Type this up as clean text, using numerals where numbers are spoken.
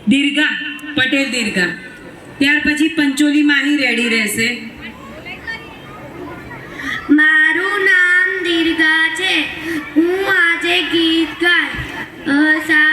દીર્ઘા, પટેલ દીર્ઘા. ત્યાર પછી પંચોલી માહી રેડી રહેશે. મારું નામ દીર્ઘા છે. હું આજે ગીત ગાય.